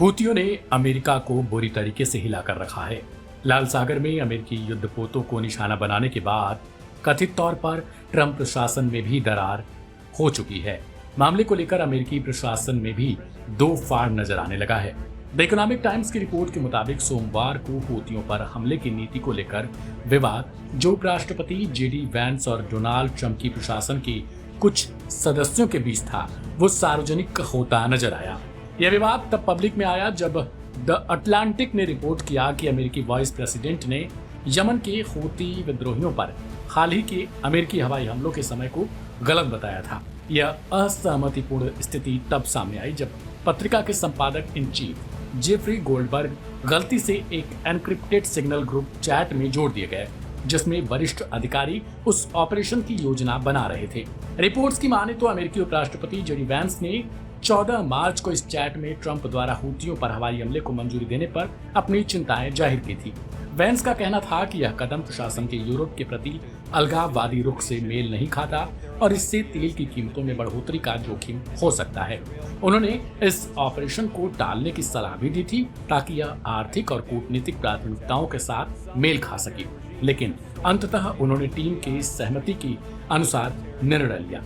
हूतियों ने अमेरिका को बुरी तरीके से हिलाकर रखा है। लाल सागर में अमेरिकी युद्धपोतों को निशाना बनाने के बाद कथित तौर पर ट्रंप प्रशासन में भी दरार हो चुकी है। मामले को लेकर अमेरिकी प्रशासन में भी दो फाड़ नजर आने लगा है। द इकोनॉमिक टाइम्स की रिपोर्ट के मुताबिक सोमवार को हूतियों पर हमले की नीति को लेकर विवाद जो उपराष्ट्रपति जेडी वैंस और डोनाल्ड ट्रंप की प्रशासन के कुछ सदस्यों के बीच था, वो सार्वजनिक होता नजर आया। यह विवाद तब पब्लिक में आया जब द अटलांटिक ने रिपोर्ट किया कि अमेरिकी वाइस प्रेसिडेंट ने यमन के हूती विद्रोहियों पर हाल ही के अमेरिकी हवाई हमलों के समय को गलत बताया था। यह असहमतिपूर्ण स्थिति तब सामने आई जब पत्रिका के संपादक इन चीफ जेफरी गोल्डबर्ग गलती से एक एनक्रिप्टेड सिग्नल ग्रुप चैट में जोड़ दिए गए, जिसमें वरिष्ठ अधिकारी उस ऑपरेशन की योजना बना रहे थे। रिपोर्ट्स की माने तो अमेरिकी उपराष्ट्रपति जेडी वैंस ने 14 मार्च को इस चैट में ट्रंप द्वारा हूतियों पर हवाई हमले को मंजूरी देने पर अपनी चिंताएं जाहिर की थी। वैंस का कहना था कि यह कदम प्रशासन के यूरोप के प्रति अलगाववादी रुख से मेल नहीं खाता और इससे तेल की कीमतों में बढ़ोतरी का जोखिम हो सकता है। उन्होंने इस ऑपरेशन को टालने की सलाह भी दी थी ताकि यह आर्थिक और कूटनीतिक प्राथमिकताओं के साथ मेल खा सके, लेकिन अंततः उन्होंने टीम के सहमति के अनुसार निर्णय लिया।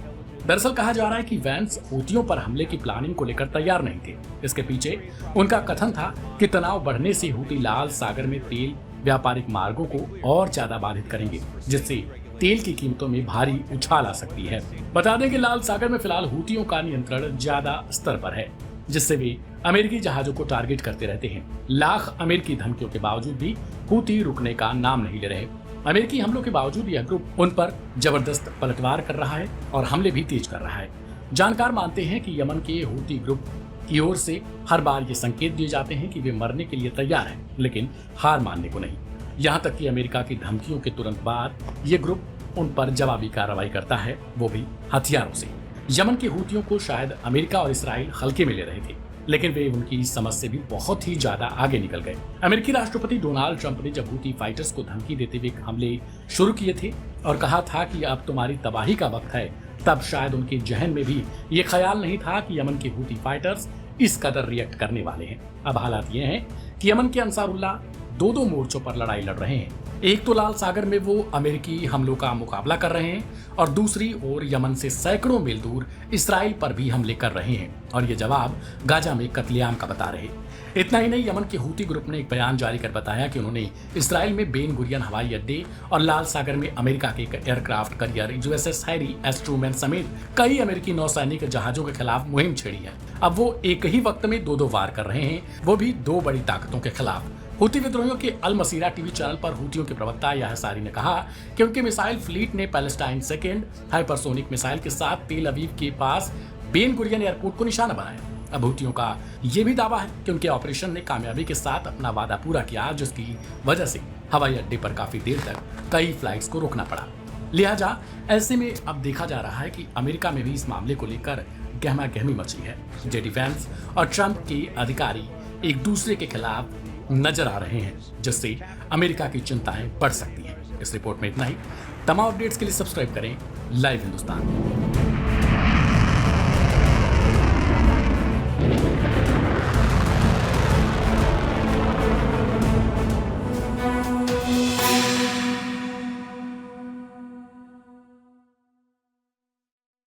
दरअसल कहा जा रहा है कि वैंस हूतियों पर हमले की प्लानिंग को लेकर तैयार नहीं थे। इसके पीछे उनका कथन था कि तनाव बढ़ने से हूती लाल सागर में तेल व्यापारिक मार्गों को और ज्यादा बाधित करेंगे, जिससे तेल की कीमतों में भारी उछाल आ सकती है। बता दें कि लाल सागर में फिलहाल हूतियों का नियंत्रण ज्यादा स्तर पर है, जिससे वे अमेरिकी जहाजों को टारगेट करते रहते हैं। लाख अमेरिकी धमकियों के बावजूद भी हूती रुकने का नाम नहीं ले रहे। अमेरिकी हमलों के बावजूद यह ग्रुप उन पर जबरदस्त पलटवार कर रहा है और हमले भी तेज कर रहा है। जानकार मानते हैं कि यमन के हूती ग्रुप की ओर से हर बार ये संकेत दिए जाते हैं कि वे मरने के लिए तैयार हैं, लेकिन हार मानने को नहीं। यहाँ तक कि अमेरिका की धमकियों के तुरंत बाद ये ग्रुप उन पर जवाबी कार्रवाई करता है, वो भी हथियारों से। यमन के हूतियों को शायद अमेरिका और इसराइल हल्के में ले रहे थे, लेकिन वे उनकी समझ से भी बहुत ही ज्यादा आगे निकल गए। अमेरिकी राष्ट्रपति डोनाल्ड ट्रंप ने जब हूती फाइटर्स को धमकी देते हुए हमले शुरू किए थे और कहा था कि अब तुम्हारी तबाही का वक्त है, तब शायद उनके जहन में भी ये ख्याल नहीं था कि यमन के हूती फाइटर्स इस कदर रिएक्ट करने वाले हैं। अब हालात ये हैं कि यमन के अंसारुल्लाह दो मोर्चों पर लड़ाई लड़ रहे हैं। एक तो लाल सागर में वो अमेरिकी हमलों का मुकाबला कर रहे हैं और दूसरी ओर यमन से सैकड़ों मील दूर इसराइल पर भी हमले कर रहे हैं और ये जवाब गाजा में कत्लेआम का बता रहे। इतना ही नहीं, यमन के हूती ग्रुप ने एक बयान जारी कर बताया कि उन्होंने इसराइल में बेन गुरियन हवाई अड्डे और लाल सागर में अमेरिका के aircraft carrier USS Harry S Trueman समेत कई अमेरिकी नौसैनिक जहाजों के खिलाफ मुहिम छेड़ी है। अब वो एक ही वक्त में दो वार कर रहे हैं, वो भी दो बड़ी ताकतों के खिलाफ। हूती विद्रोहियों के अल मसीरा टीवी चैनल पर हूतियों के प्रवक्ता याह्या सारी ने कहा कि उनके मिसाइल फ्लीट ने पैलेस्टाइन सेकेंड हाइपरसोनिक मिसाइल के साथ तेल अवीव के पास बेन गुरियन एयरपोर्ट को निशाना बनाया। अब हूतियों का यह भी दावा है कि उनके ऑपरेशन ने कामयाबी के साथ अपना वादा पूरा किया, जिसकी वजह से हवाई अड्डे पर काफी देर तक कई फ्लाइट्स को रोकना पड़ा। लिहाजा ऐसे में अब देखा जा रहा है कि अमेरिका में भी इस मामले को लेकर गहमा गहमी मची है। जेडी वैंस और ट्रंप के अधिकारी एक दूसरे के खिलाफ नजर आ रहे हैं, जिससे अमेरिका की चिंताएं बढ़ सकती हैं। इस रिपोर्ट में इतना ही। तमाम अपडेट्स के लिए सब्सक्राइब करें लाइव हिंदुस्तान।